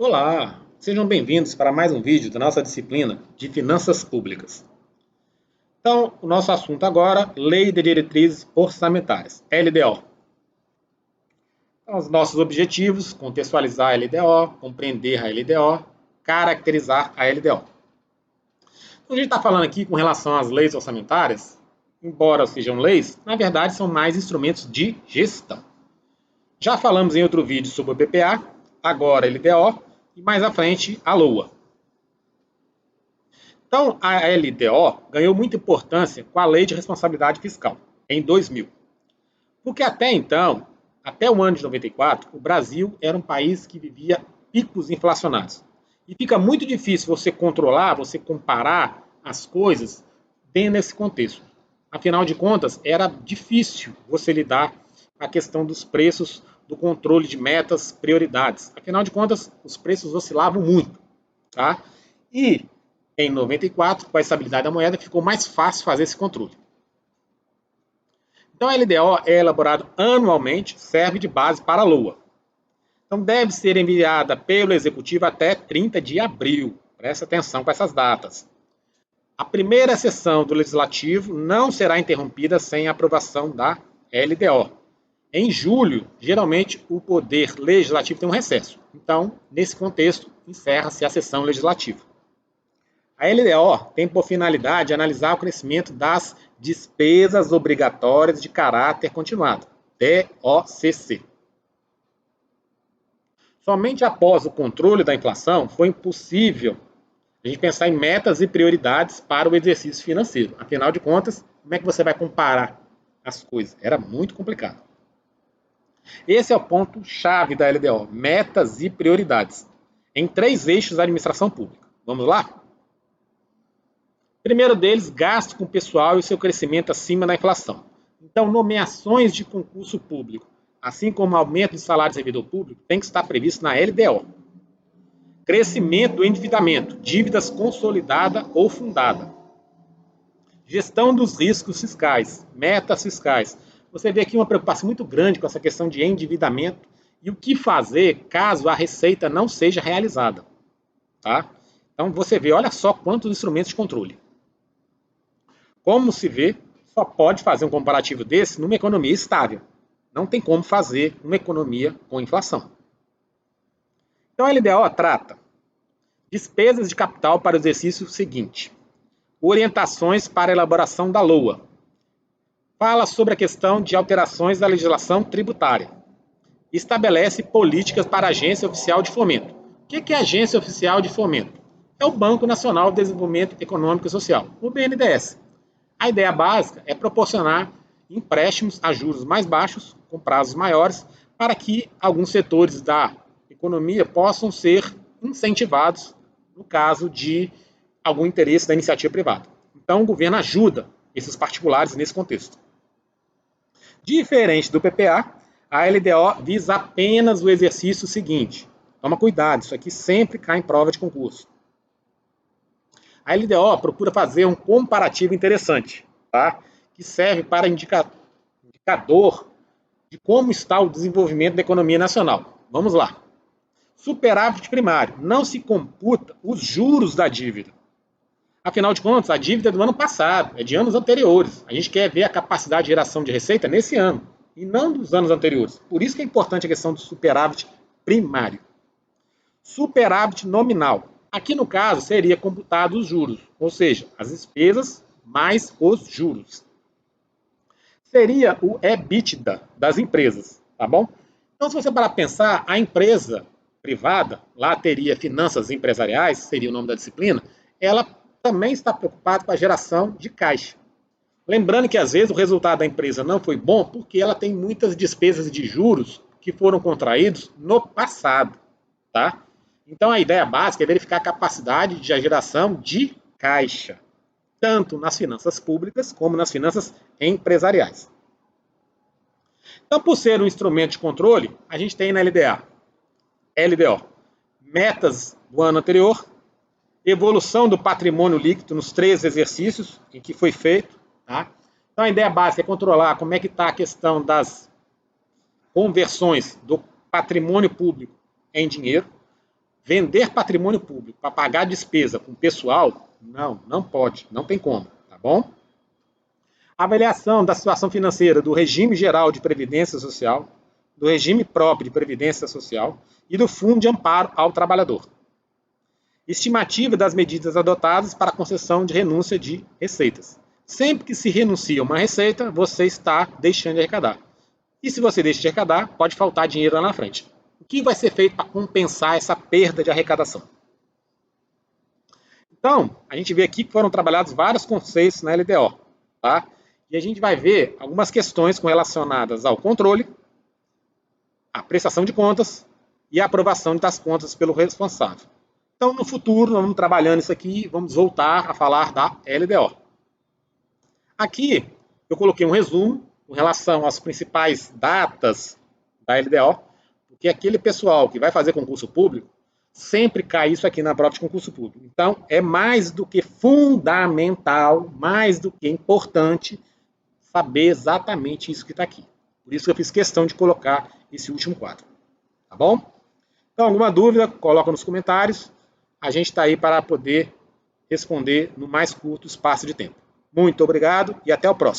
Olá, sejam bem-vindos para mais um vídeo da nossa disciplina de Finanças Públicas. Então, o nosso assunto agora, Lei de Diretrizes Orçamentárias, LDO. Então, os nossos objetivos, contextualizar a LDO, compreender a LDO, caracterizar a LDO. Então, a gente está falando aqui com relação às leis orçamentárias, embora sejam leis, na verdade são mais instrumentos de gestão. Já falamos em outro vídeo sobre o BPA, agora LDO, e mais à frente a LOA. Então, a LDO ganhou muita importância com a Lei de Responsabilidade Fiscal, em 2000. Porque até então, até o ano de 94, o Brasil era um país que vivia picos inflacionários. E fica muito difícil você controlar, você comparar as coisas dentro desse contexto. Afinal de contas, era difícil você lidar com a questão dos preços, do controle de metas, prioridades. Afinal de contas, os preços oscilavam muito. Tá? E em 94, com a estabilidade da moeda, ficou mais fácil fazer esse controle. Então, a LDO é elaborada anualmente, serve de base para a LOA. Então, deve ser enviada pelo Executivo até 30 de abril. Presta atenção com essas datas. A primeira sessão do Legislativo não será interrompida sem a aprovação da LDO. Em julho, geralmente, o Poder Legislativo tem um recesso. Então, nesse contexto, encerra-se a sessão legislativa. A LDO tem por finalidade analisar o crescimento das despesas obrigatórias de caráter continuado, DOCC. Somente após o controle da inflação foi possível a gente pensar em metas e prioridades para o exercício financeiro. Afinal de contas, como é que você vai comparar as coisas? Era muito complicado. Esse é o ponto-chave da LDO, metas e prioridades, em 3 eixos da administração pública. Vamos lá? Primeiro deles, gasto com pessoal e seu crescimento acima da inflação. Então, nomeações de concurso público, assim como aumento de salário de servidor público, tem que estar previsto na LDO. Crescimento do endividamento, dívidas consolidada ou fundada. Gestão dos riscos fiscais, metas fiscais. Você vê aqui uma preocupação muito grande com essa questão de endividamento e o que fazer caso a receita não seja realizada. Tá? Então, você vê, olha só quantos instrumentos de controle. Como se vê, só pode fazer um comparativo desse numa economia estável. Não tem como fazer uma economia com inflação. Então a LDO trata despesas de capital para o exercício seguinte. Orientações para a elaboração da LOA. Fala sobre a questão de alterações da legislação tributária. Estabelece políticas para a Agência Oficial de Fomento. O que é a Agência Oficial de Fomento? É o Banco Nacional de Desenvolvimento Econômico e Social, o BNDES. A ideia básica é proporcionar empréstimos a juros mais baixos, com prazos maiores, para que alguns setores da economia possam ser incentivados no caso de algum interesse da iniciativa privada. Então, o governo ajuda esses particulares nesse contexto. Diferente do PPA, a LDO visa apenas o exercício seguinte. Toma cuidado, isso aqui sempre cai em prova de concurso. A LDO procura fazer um comparativo interessante, tá? Que serve para indicador de como está o desenvolvimento da economia nacional. Vamos lá. Superávit primário. Não se computa os juros da dívida. Afinal de contas, a dívida é do ano passado, é de anos anteriores. A gente quer ver a capacidade de geração de receita nesse ano, e não dos anos anteriores. Por isso que é importante a questão do superávit primário. Superávit nominal. Aqui, no caso, seria computado os juros, ou seja, as despesas mais os juros. Seria o EBITDA das empresas, tá bom? Então, se você parar para pensar, a empresa privada, lá teria finanças empresariais, seria o nome da disciplina, ela também está preocupada com a geração de caixa. Lembrando que, às vezes, o resultado da empresa não foi bom porque ela tem muitas despesas de juros que foram contraídos no passado, tá? Então, a ideia básica é verificar a capacidade de geração de caixa, tanto nas finanças públicas como nas finanças empresariais. Então, por ser um instrumento de controle, a gente tem na LDO, metas do ano anterior, evolução do patrimônio líquido nos 3 exercícios em que foi feito. Tá? Então, a ideia básica é controlar como é que está a questão das conversões do patrimônio público em dinheiro, Vender patrimônio público para pagar despesa com pessoal, não pode, não tem como, tá bom? Avaliação da situação financeira do regime geral de previdência social, do regime próprio de previdência social e do fundo de amparo ao trabalhador. Estimativa das medidas adotadas para a concessão de renúncia de receitas. Sempre que se renuncia a uma receita, você está deixando de arrecadar. E se você deixa de arrecadar, pode faltar dinheiro lá na frente. O que vai ser feito para compensar essa perda de arrecadação? Então, a gente vê aqui que foram trabalhados vários conceitos na LDO, tá? E a gente vai ver algumas questões relacionadas ao controle, a prestação de contas e a aprovação das contas pelo responsável. Então, no futuro, nós vamos trabalhando isso aqui e vamos voltar a falar da LDO. Aqui, eu coloquei um resumo com relação às principais datas da LDO, porque aquele pessoal que vai fazer concurso público, sempre cai isso aqui na prova de concurso público. Então, é mais do que fundamental, mais do que importante, saber exatamente isso que está aqui. Por isso que eu fiz questão de colocar esse último quadro. Tá bom? Então, alguma dúvida, coloca nos comentários. A gente está aí para poder responder no mais curto espaço de tempo. Muito obrigado e até o próximo.